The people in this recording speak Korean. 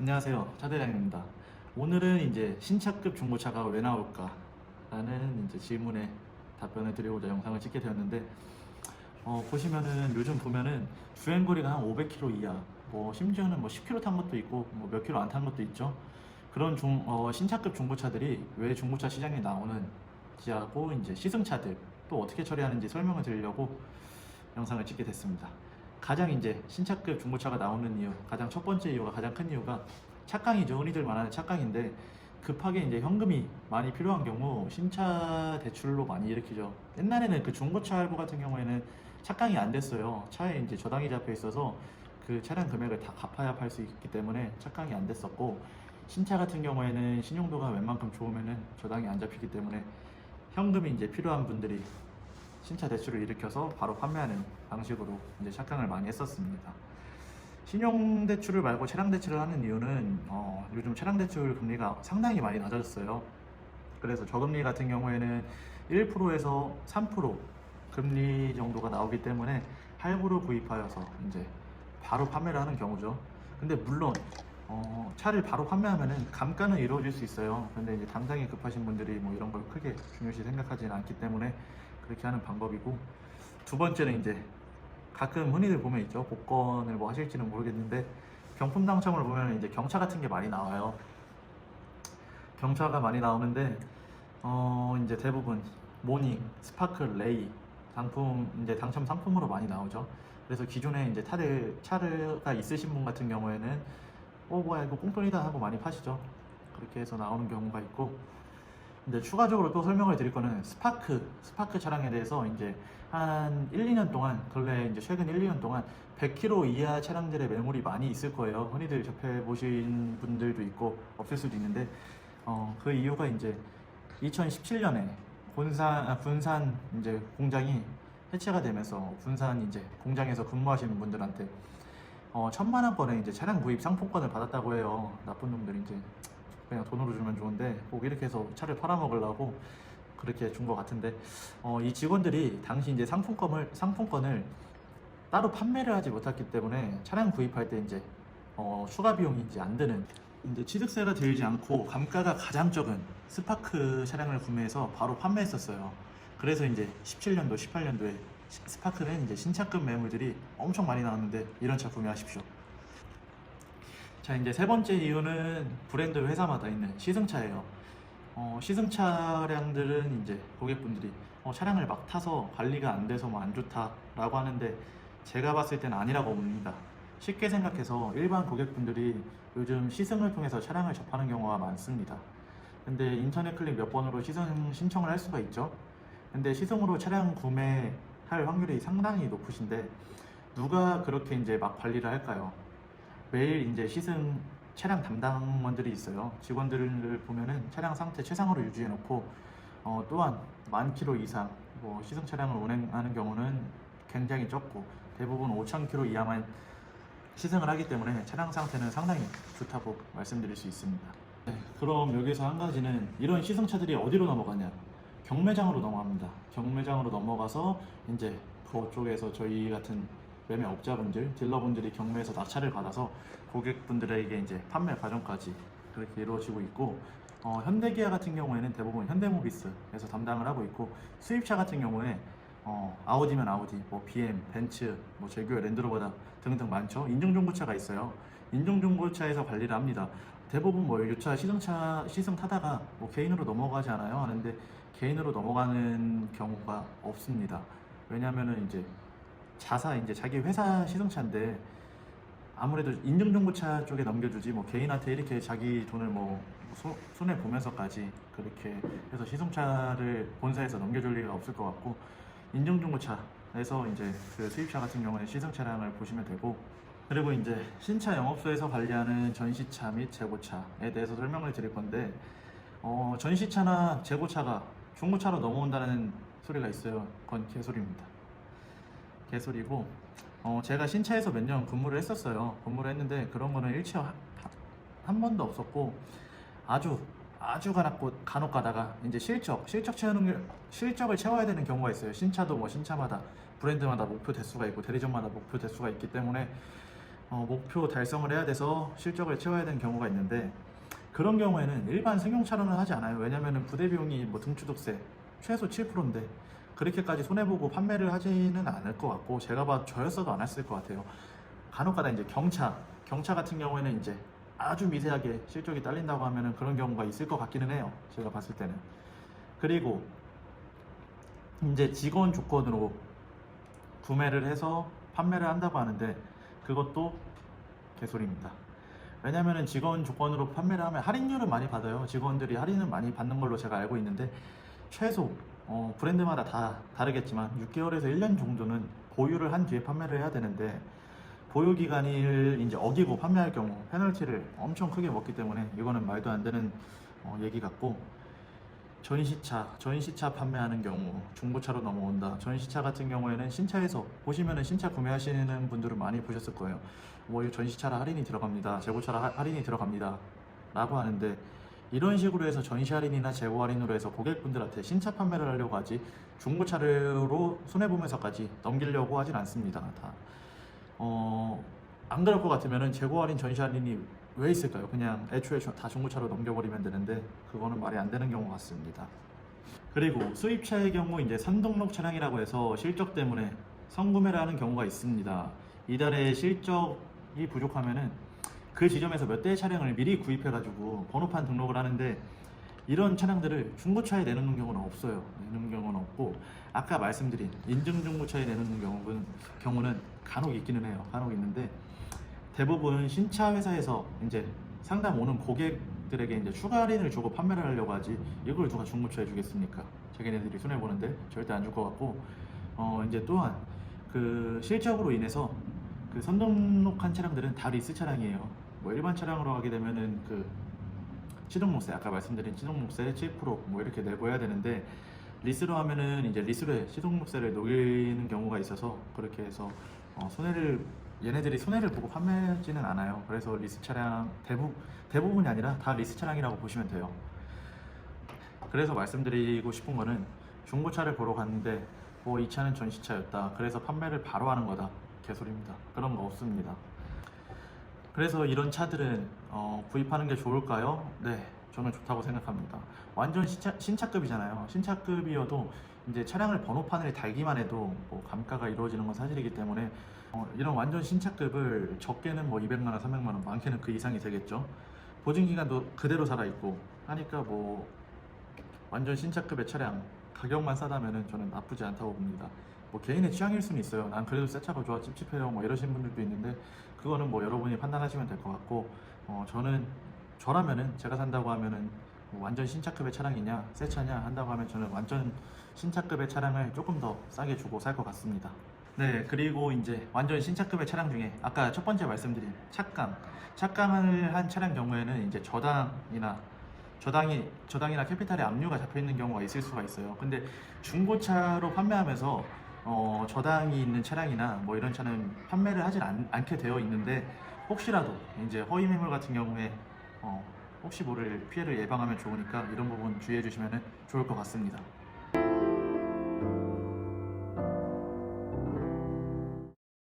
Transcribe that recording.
안녕하세요. 차대장입니다. 오늘은 이제 신차급 중고차가 왜 나올까? 라는 이제 질문에 답변을 드리고자 영상을 찍게 되었는데, 보시면은 요즘 보면은 주행거리가 한 500km 이하, 뭐 심지어는 뭐 10km 탄 것도 있고, 뭐 몇 킬로 안 탄 것도 있죠. 그런 신차급 중고차들이 왜 중고차 시장에 나오는지 하고 이제 시승차들 또 어떻게 처리하는지 설명을 드리려고 영상을 찍게 됐습니다. 가장 이제 신차급 중고차가 나오는 이유, 가장 첫 번째 이유가 가장 큰 이유가 착강이죠. 흔히들 말하는 착강인데 급하게 이제 현금이 많이 필요한 경우 신차 대출로 많이 일으키죠. 옛날에는 그 중고차 할부 같은 경우에는 착강이 안 됐어요. 차에 이제 저당이 잡혀 있어서 그 차량 금액을 다 갚아야 팔 수 있기 때문에 착강이 안 됐었고, 신차 같은 경우에는 신용도가 웬만큼 좋으면은 저당이 안 잡히기 때문에 현금이 이제 필요한 분들이 신차 대출을 일으켜서 바로 판매하는 방식으로 이제 착강을 많이 했었습니다. 신용 대출을 말고 차량 대출을 하는 이유는 요즘 차량 대출 금리가 상당히 많이 낮아졌어요. 그래서 저금리 같은 경우에는 1%에서 3% 금리 정도가 나오기 때문에 할부로 구입하여서 이제 바로 판매를 하는 경우죠. 근데 물론 차를 바로 판매하면은 감가는 이루어질 수 있어요. 근데 이제 당장에 급하신 분들이 뭐 이런 걸 크게 중요시 생각하지는 않기 때문에 그렇게 하는 방법이고, 두 번째는 이제 가끔 흔히들 보면 있죠. 복권을 뭐 하실지는 모르겠는데 경품 당첨을 보면 이제 경차 같은 게 많이 나와요. 경차가 많이 나오는데 이제 대부분 모닝, 스파클, 레이 상품 이제 당첨 상품으로 많이 나오죠. 그래서 기존에 이제 차가 있으신 분 같은 경우에는 뭐야 이거 꽁돈이다 하고 많이 파시죠. 그렇게 해서 나오는 경우가 있고, 이제 추가적으로 또 설명을 드릴 거는 스파크 차량에 대해서 이제 한 1, 2년 동안, 근래 이제 최근 1, 2년 동안 100km 이하 차량들의 매물이 많이 있을 거예요. 흔히들 접해보신 분들도 있고 없을 수도 있는데, 그 이유가 이제 2017년에 군산 이제 공장이 해체가 되면서 군산 이제 공장에서 근무하시는 분들한테 1,000만 원권의 이제 차량 구입 상품권을 받았다고 해요. 나쁜 놈들이 이제 그냥 돈으로 주면 좋은데 꼭 이렇게 해서 차를 팔아먹으려고 그렇게 준 것 같은데, 이 직원들이 당시 이제 상품권을 따로 판매를 하지 못했기 때문에 차량 구입할 때 이제 추가 비용이 이제 안 드는, 이제 취득세가 들지 않고 감가가 가장 적은 스파크 차량을 구매해서 바로 판매했었어요. 그래서 이제 17년도, 18년도에 스파크는 이제 신차급 매물들이 엄청 많이 나왔는데 이런 차 구매하십시오. 자, 이제 세 번째 이유는 브랜드 회사마다 있는 시승차예요. 시승 차량들은 이제 고객분들이 차량을 막 타서 관리가 안 돼서 뭐 안 좋다라고 하는데, 제가 봤을 때는 아니라고 봅니다. 쉽게 생각해서 일반 고객분들이 요즘 시승을 통해서 차량을 접하는 경우가 많습니다. 근데 인터넷 클릭 몇 번으로 시승 신청을 할 수가 있죠. 근데 시승으로 차량 구매할 확률이 상당히 높으신데 누가 그렇게 이제 막 관리를 할까요? 매일 이제 시승 차량 담당원들이 있어요. 직원들을 보면은 차량 상태 최상으로 유지해 놓고, 또한 10,000km 이상 뭐 시승 차량을 운행하는 경우는 굉장히 적고 대부분 5,000km 이하만 시승을 하기 때문에 차량 상태는 상당히 좋다고 말씀드릴 수 있습니다. 네, 그럼 여기서 한 가지는, 이런 시승차들이 어디로 넘어가냐? 경매장으로 넘어갑니다. 경매장으로 넘어가서 이제 그쪽에서 저희 같은 매매업자분들, 딜러분들이 경매에서 낙찰을 받아서 고객분들에게 이제 판매 과정까지 그렇게 이루어지고 있고, 현대기아 같은 경우에는 대부분 현대모비스에서 담당을 하고 있고, 수입차 같은 경우에 아우디면 아우디, 뭐 BM, 벤츠, 뭐 제규어, 랜드로버 등등 많죠. 인증중고차가 있어요. 인증중고차에서 관리를 합니다. 대부분 뭐 유차 시승 타다가 뭐 개인으로 넘어가지 않아요 하는데, 개인으로 넘어가는 경우가 없습니다. 왜냐면은 이제 이제 자기 회사 시승차인데 아무래도 인증중고차 쪽에 넘겨주지 뭐 개인한테 이렇게 자기 돈을 뭐 손해 보면서까지 그렇게 해서 시승차를 본사에서 넘겨줄 리가 없을 것 같고, 인증중고차에서 이제 그 수입차 같은 경우는 시승 차량을 보시면 되고, 그리고 이제 신차 영업소에서 관리하는 전시차 및 재고차에 대해서 설명을 드릴 건데, 전시차나 재고차가 중고차로 넘어온다는 소리가 있어요. 그건 개소리입니다. 개소리고, 제가 신차에서 몇 년 근무를 했었어요. 근무를 했는데 그런 거는 일체 한 번도 없었고, 아주 간혹 가다가 이제 실적을 채워야 되는 경우가 있어요. 신차도 뭐 신차마다 브랜드마다 목표 대수가 있고 대리점마다 목표 대수가 있기 때문에 목표 달성을 해야 돼서 실적을 채워야 되는 경우가 있는데, 그런 경우에는 일반 승용차로는 하지 않아요. 왜냐면은 부대 비용이 뭐 등주득세 최소 7%인데 그렇게까지 손해보고 판매를 하지는 않을 것 같고, 제가 봐도 저였어도 안 했을 것 같아요. 간혹가다 이제 경차 같은 경우에는 이제 아주 미세하게 실적이 딸린다고 하면은 그런 경우가 있을 것 같기는 해요. 제가 봤을 때는. 그리고 이제 직원 조건으로 구매를 해서 판매를 한다고 하는데, 그것도 개소리입니다. 왜냐면은 직원 조건으로 판매를 하면 할인율을 많이 받아요. 직원들이 할인을 많이 받는 걸로 제가 알고 있는데, 최소 브랜드마다 다 다르겠지만 6개월에서 1년 정도는 보유를 한 뒤에 판매를 해야 되는데, 보유 기간을 이제 어기고 판매할 경우 페널티를 엄청 크게 먹기 때문에 이거는 말도 안 되는 얘기 같고, 전시차 판매하는 경우 중고차로 넘어온다. 전시차 같은 경우에는 신차에서 보시면은 신차 구매하시는 분들은 많이 보셨을 거예요. 뭐 이 전시차라 할인이 들어갑니다, 재고차라 할인이 들어갑니다 라고 하는데, 이런 식으로 해서 전시 할인이나 재고 할인으로 해서 고객분들한테 신차 판매를 하려고 하지, 중고차로 손해보면서까지 넘기려고 하진 않습니다. 안 그럴 것 같으면은 재고 할인, 전시 할인이 왜 있을까요? 그냥 애초에 다 중고차로 넘겨버리면 되는데, 그거는 말이 안 되는 경우 같습니다. 그리고 수입차의 경우 이제 선등록 차량이라고 해서 실적 때문에 선구매를 하는 경우가 있습니다. 이달에 실적이 부족하면은 그 지점에서 몇 대의 차량을 미리 구입해가지고 번호판 등록을 하는데, 이런 차량들을 중고차에 내놓는 경우는 없어요. 내놓는 경우는 없고, 아까 말씀드린 인증 중고차에 내놓는 경우는 간혹 있기는 해요. 간혹 있는데, 대부분 신차 회사에서 이제 상담 오는 고객들에게 이제 추가 할인을 주고 판매를 하려고 하지, 이걸 누가 중고차에 주겠습니까? 자기네들이 손해 보는데 절대 안 줄 것 같고, 이제 또한 그 실적으로 인해서 그 선등록한 차량들은 다 리스 차량이에요. 뭐 일반 차량으로 하게 되면은 그 취등록세, 아까 말씀드린 취등록세 7%뭐 이렇게 내고 해야 되는데, 리스로 하면은 이제 리스로에 취등록세를 녹이는 경우가 있어서, 그렇게 해서 얘네들이 손해를 보고 판매하지는 않아요. 그래서 리스 차량 대부분이 아니라 다 리스 차량이라고 보시면 돼요. 그래서 말씀드리고 싶은 거는, 중고차를 보러 갔는데 뭐 이 차는 전시차였다, 그래서 판매를 바로 하는 거다, 개소리입니다. 그런 거 없습니다. 그래서 이런 차들은 구입하는 게 좋을까요? 네, 저는 좋다고 생각합니다. 완전 신차급이잖아요. 신차급이어도 이제 차량을 번호판을 달기만 해도 뭐 감가가 이루어지는 건 사실이기 때문에, 이런 완전 신차급을 적게는 뭐 200만 원, 300만 원, 많게는 그 이상이 되겠죠. 보증 기간도 그대로 살아 있고 하니까, 뭐 완전 신차급의 차량 가격만 싸다면은 저는 나쁘지 않다고 봅니다. 뭐 개인의 취향일 수는 있어요. 난 그래도 새 차가 좋아, 찝찝해요, 뭐 이러신 분들도 있는데, 그거는 뭐 여러분이 판단하시면 될 것 같고, 저라면은, 제가 산다고 하면은 뭐 완전 신차급의 차량이냐 새 차냐 한다고 하면, 저는 완전 신차급의 차량을 조금 더 싸게 주고 살 것 같습니다. 네, 그리고 이제 완전 신차급의 차량 중에 아까 첫 번째 말씀드린 착강을 한 차량 경우에는 이제 저당이나 캐피탈에 압류가 잡혀 있는 경우가 있을 수가 있어요. 근데 중고차로 판매하면서 저당이 있는 차량이나 뭐 이런 차는 판매를 하진 않게 되어 있는데, 혹시라도 이제 허위 매물 같은 경우에 혹시 모를 피해를 예방하면 좋으니까 이런 부분 주의해 주시면 좋을 것 같습니다.